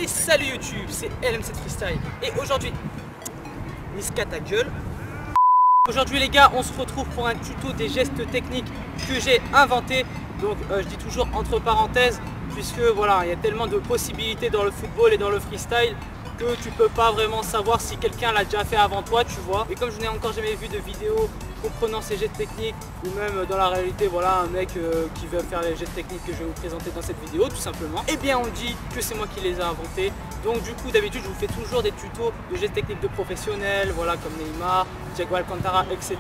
Et salut YouTube, c'est LM7 Freestyle. Et aujourd'hui, Niska ta gueule. Aujourd'hui les gars, on se retrouve pour un tuto des gestes techniques que j'ai inventé. Donc je dis toujours entre parenthèses, puisque voilà, il y a tellement de possibilités dans le football et dans le freestyle que tu peux pas vraiment savoir si quelqu'un l'a déjà fait avant toi, tu vois. Et comme je n'ai encore jamais vu de vidéo comprenant ces gestes techniques, ou même dans la réalité, voilà, un mec qui veut faire les gestes techniques que je vais vous présenter dans cette vidéo, tout simplement, eh bien on dit que c'est moi qui les ai inventés. Donc du coup, d'habitude, je vous fais toujours des tutos de gestes techniques de professionnels, voilà, comme Neymar, Thiago Alcantara, etc.,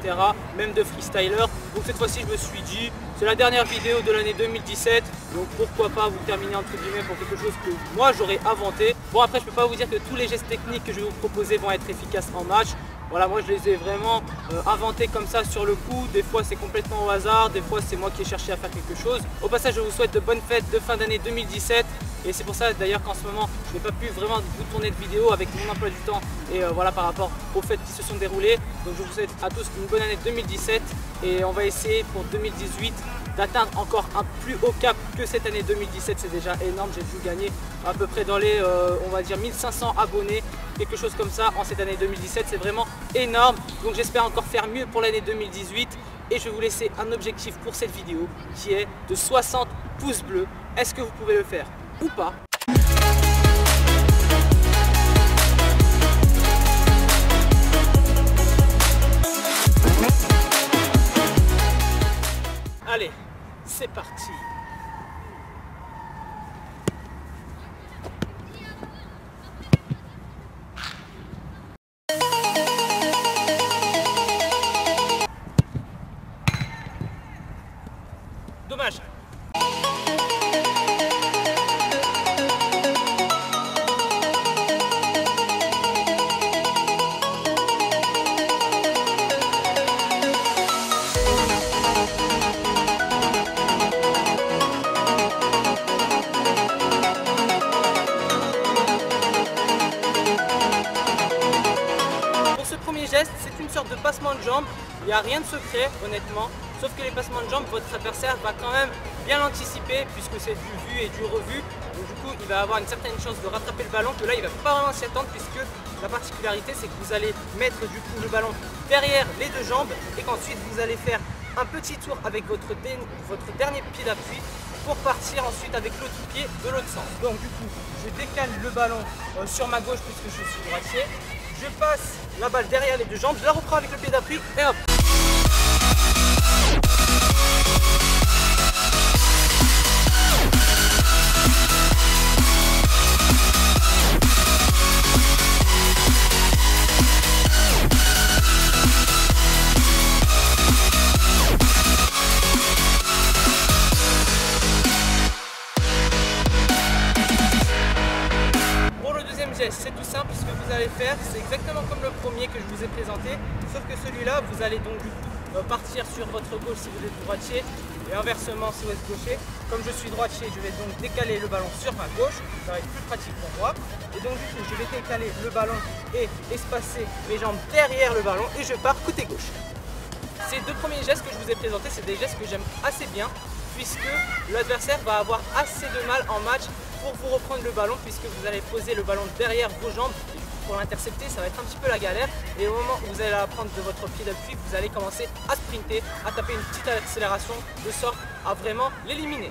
même de freestylers. Donc cette fois-ci, je me suis dit, c'est la dernière vidéo de l'année 2017, donc pourquoi pas vous terminer entre guillemets pour quelque chose que moi j'aurais inventé. Bon, après, je peux pas vous dire que tous les gestes techniques que je vais vous proposer vont être efficaces en match. Voilà, moi je les ai vraiment inventés comme ça sur le coup. Des fois c'est complètement au hasard, des fois c'est moi qui ai cherché à faire quelque chose. Au passage, je vous souhaite de bonnes fêtes de fin d'année 2017. Et c'est pour ça d'ailleurs qu'en ce moment je n'ai pas pu vraiment vous tourner de vidéo avec mon emploi du temps et voilà, par rapport aux fêtes qui se sont déroulées. Donc je vous souhaite à tous une bonne année 2017 et on va essayer pour 2018 d'atteindre encore un plus haut cap que cette année 2017. C'est déjà énorme, j'ai dû gagner à peu près dans les on va dire 1500 abonnés, quelque chose comme ça en cette année 2017. C'est vraiment énorme, donc j'espère encore faire mieux pour l'année 2018 et je vais vous laisser un objectif pour cette vidéo qui est de 60 pouces bleus. Est-ce que vous pouvez le faire ou pas? Allez, c'est parti. Dommage. C'est une sorte de passement de jambes, il n'y a rien de secret honnêtement, sauf que les passements de jambes, votre adversaire va quand même bien l'anticiper puisque c'est du vu et du revu, donc du coup il va avoir une certaine chance de rattraper le ballon que là il ne va pas vraiment s'y attendre, puisque la particularité c'est que vous allez mettre du coup le ballon derrière les deux jambes et qu'ensuite vous allez faire un petit tour avec votre dernier pied d'appui pour partir ensuite avec l'autre pied de l'autre sens. Donc du coup je décale le ballon sur ma gauche puisque je suis droitier. Je passe la balle derrière les deux jambes, je la reprends avec le pied d'appui et hop. C'est tout simple, ce que vous allez faire, c'est exactement comme le premier que je vous ai présenté, sauf que celui-là, vous allez donc du coup partir sur votre gauche si vous êtes droitier et inversement si vous êtes gaucher. Comme je suis droitier, je vais donc décaler le ballon sur ma gauche, ça va être plus pratique pour moi. Et donc du coup, je vais décaler le ballon et espacer mes jambes derrière le ballon et je pars côté gauche. Ces deux premiers gestes que je vous ai présentés, c'est des gestes que j'aime assez bien, puisque l'adversaire va avoir assez de mal en match pour vous reprendre le ballon, puisque vous allez poser le ballon derrière vos jambes. Et pour l'intercepter, ça va être un petit peu la galère, et au moment où vous allez la prendre de votre pied d'appui, vous allez commencer à sprinter, à taper une petite accélération de sorte à vraiment l'éliminer.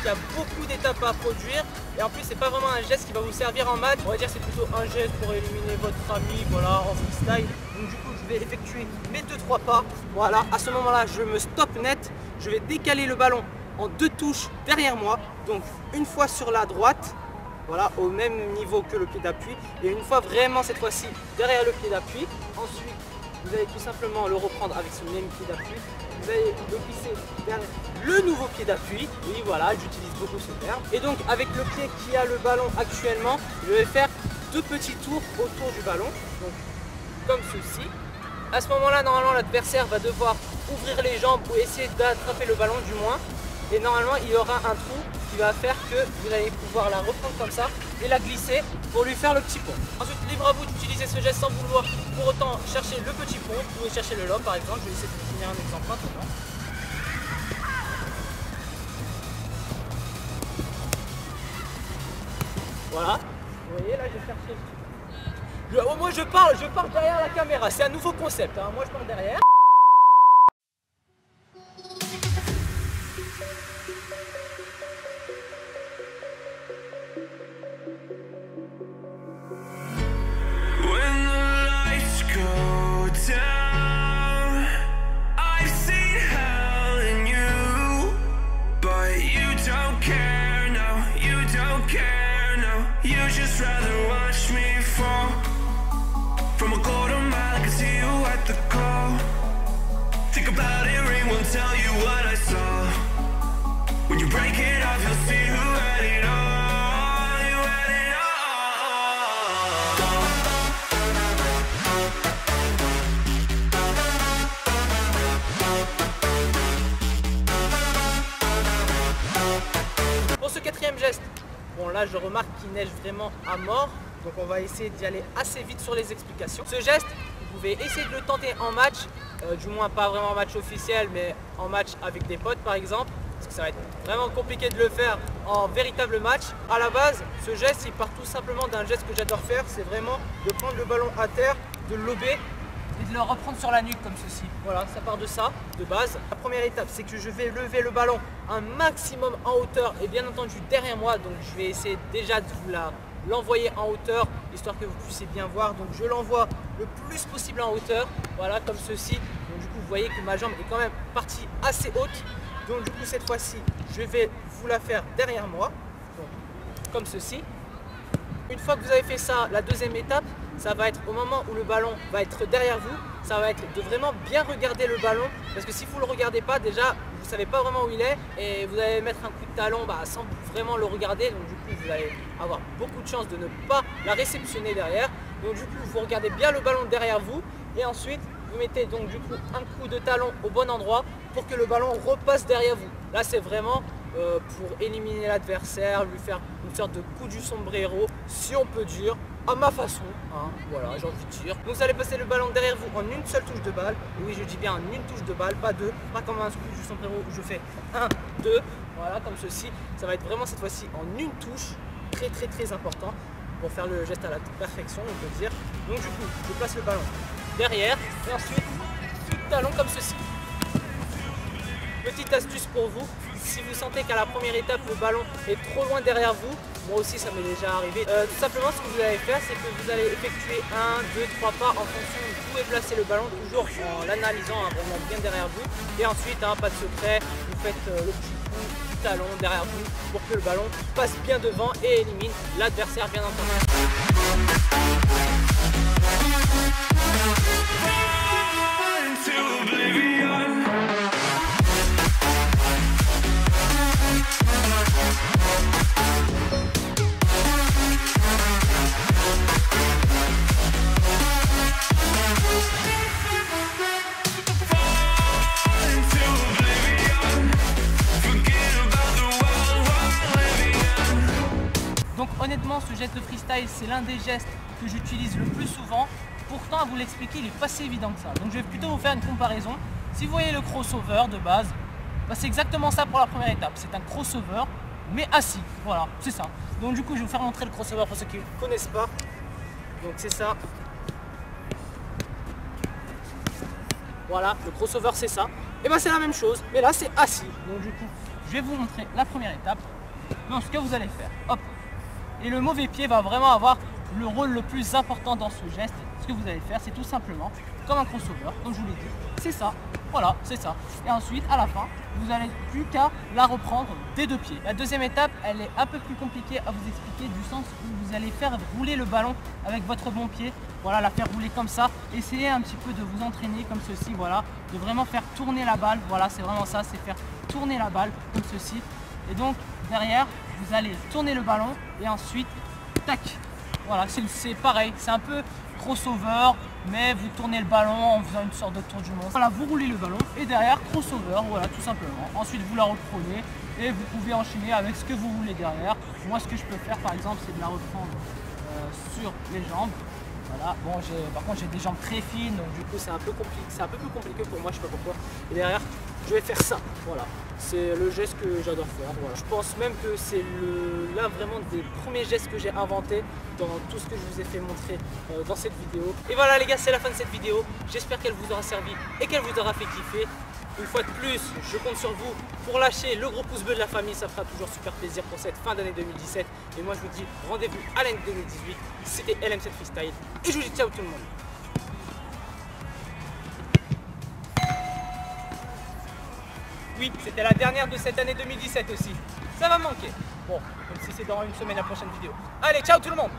y a beaucoup d'étapes à produire et en plus c'est pas vraiment un geste qui va vous servir en match. On va dire c'est plutôt un geste pour éliminer votre ami, voilà, en freestyle. Donc du coup je vais effectuer mes 2-3 pas. Voilà, à ce moment là je me stop net, je vais décaler le ballon en 2 touches derrière moi. Donc une fois sur la droite, voilà, au même niveau que le pied d'appui, et une fois vraiment cette fois-ci derrière le pied d'appui. Ensuite vous allez tout simplement le reprendre avec ce même pied d'appui. Vous allez le glisser vers le nouveau pied d'appui. Oui, voilà, j'utilise beaucoup ce terme. Et donc, avec le pied qui a le ballon actuellement, je vais faire 2 petits tours autour du ballon. Donc, comme ceci. À ce moment-là, normalement, l'adversaire va devoir ouvrir les jambes ou essayer d'attraper le ballon du moins. Et normalement, il y aura un trou qui va faire que vous allez pouvoir la reprendre comme ça et la glisser pour lui faire le petit pont. Ensuite, libre à vous d'utiliser ce geste sans vouloir pour autant chercher le petit pont. Vous pouvez chercher le lob par exemple. Je vais essayer de vous donner un exemple maintenant. Voilà. Vous voyez, là, j'ai cherché. Moi, je parle derrière la caméra. C'est un nouveau concept. Hein. Moi, je parle derrière. You just rather watch me fall from a quarter mile. I can see you at the call. Think about it, ring won't tell you what I saw. When you break it off, you'll see who had it all. You had it all. Pour ce quatrième geste, bon là je remarque qu'il neige vraiment à mort, donc on va essayer d'y aller assez vite sur les explications. Ce geste, vous pouvez essayer de le tenter en match, du moins pas vraiment en match officiel, mais en match avec des potes par exemple, parce que ça va être vraiment compliqué de le faire en véritable match. À la base, ce geste il part tout simplement d'un geste que j'adore faire, c'est vraiment de prendre le ballon à terre, de le lober et de le reprendre sur la nuque comme ceci. Voilà, ça part de ça, de base. La première étape, c'est que je vais lever le ballon un maximum en hauteur et bien entendu derrière moi. Donc je vais essayer déjà de vous l'envoyer en hauteur, histoire que vous puissiez bien voir. Donc je l'envoie le plus possible en hauteur, voilà, comme ceci. Donc du coup, vous voyez que ma jambe est quand même partie assez haute. Donc du coup, cette fois-ci, je vais vous la faire derrière moi, donc, comme ceci. Une fois que vous avez fait ça, la deuxième étape, ça va être au moment où le ballon va être derrière vous, ça va être de vraiment bien regarder le ballon, parce que si vous ne le regardez pas, déjà vous ne savez pas vraiment où il est et vous allez mettre un coup de talon sans vraiment le regarder, donc du coup vous allez avoir beaucoup de chances de ne pas la réceptionner derrière. Donc du coup vous regardez bien le ballon derrière vous et ensuite vous mettez donc du coup un coup de talon au bon endroit pour que le ballon repasse derrière vous. Là c'est vraiment pour éliminer l'adversaire, lui faire une sorte de coup du sombrero, si on peut dire, à ma façon, hein, voilà, j'ai envie de dire. Donc vous allez passer le ballon derrière vous en une seule touche de balle. Et oui, je dis bien en une touche de balle, pas deux, pas comme un coup du sombrero où je fais 1, 2, voilà, comme ceci. Ça va être vraiment cette fois-ci en une touche, très important, pour faire le geste à la perfection, on peut dire. Donc du coup, je place le ballon derrière, et ensuite, coup de talon comme ceci. Petite astuce pour vous, si vous sentez qu'à la première étape le ballon est trop loin derrière vous, moi aussi ça m'est déjà arrivé, tout simplement ce que vous allez faire, c'est que vous allez effectuer 1, 2, 3 pas en fonction d'où est placé le ballon, toujours en l'analysant vraiment bien derrière vous. Et ensuite, pas de secret, vous faites le petit coup du talon derrière vous pour que le ballon passe bien devant et élimine l'adversaire bien entendu. Donc honnêtement, ce geste de freestyle, c'est l'un des gestes que j'utilise le plus souvent. Pourtant, à vous l'expliquer, il n'est pas si évident que ça. Donc je vais plutôt vous faire une comparaison. Si vous voyez le crossover de base, c'est exactement ça pour la première étape. C'est un crossover, mais assis. Voilà, c'est ça. Donc du coup, je vais vous faire montrer le crossover pour ceux qui ne connaissent pas. Donc c'est ça. Voilà, le crossover c'est ça. Et bien c'est la même chose, mais là c'est assis. Donc du coup, je vais vous montrer la première étape. Donc ce que vous allez faire, hop, et le mauvais pied va vraiment avoir le rôle le plus important dans ce geste. Ce que vous allez faire, c'est tout simplement comme un crossover, comme je vous l'ai dit, c'est ça, voilà, c'est ça. Et ensuite, à la fin, vous n'allez plus qu'à la reprendre des deux pieds. La deuxième étape, elle est un peu plus compliquée à vous expliquer, du sens où vous allez faire rouler le ballon avec votre bon pied, voilà, la faire rouler comme ça. Essayez un petit peu de vous entraîner comme ceci, voilà, de vraiment faire tourner la balle, voilà, c'est vraiment ça, c'est faire tourner la balle comme ceci. Et donc, derrière, vous allez tourner le ballon et ensuite, tac, voilà, c'est pareil, c'est un peu crossover, mais vous tournez le ballon en faisant une sorte de tour du monde. Voilà, vous roulez le ballon et derrière, crossover, voilà, tout simplement. Ensuite, vous la reprenez et vous pouvez enchaîner avec ce que vous voulez derrière. Moi, ce que je peux faire, par exemple, c'est de la reprendre sur les jambes. Voilà, bon, par contre, j'ai des jambes très fines, donc du coup, c'est un peu plus compliqué pour moi, je sais pas pourquoi. Et derrière, je vais faire ça, voilà. C'est le geste que j'adore faire, voilà. Je pense même que c'est l'un vraiment des premiers gestes que j'ai inventé dans tout ce que je vous ai fait montrer dans cette vidéo. Et voilà les gars, c'est la fin de cette vidéo. J'espère qu'elle vous aura servi et qu'elle vous aura fait kiffer. Une fois de plus, je compte sur vous pour lâcher le gros pouce bleu de la famille, ça fera toujours super plaisir pour cette fin d'année 2017. Et moi je vous dis rendez-vous à l'année 2018, c'était LM7 Freestyle et je vous dis ciao tout le monde. Oui, c'était la dernière de cette année 2017 aussi, ça va manquer. Bon, même si c'est dans une semaine la prochaine vidéo. Allez, ciao tout le monde.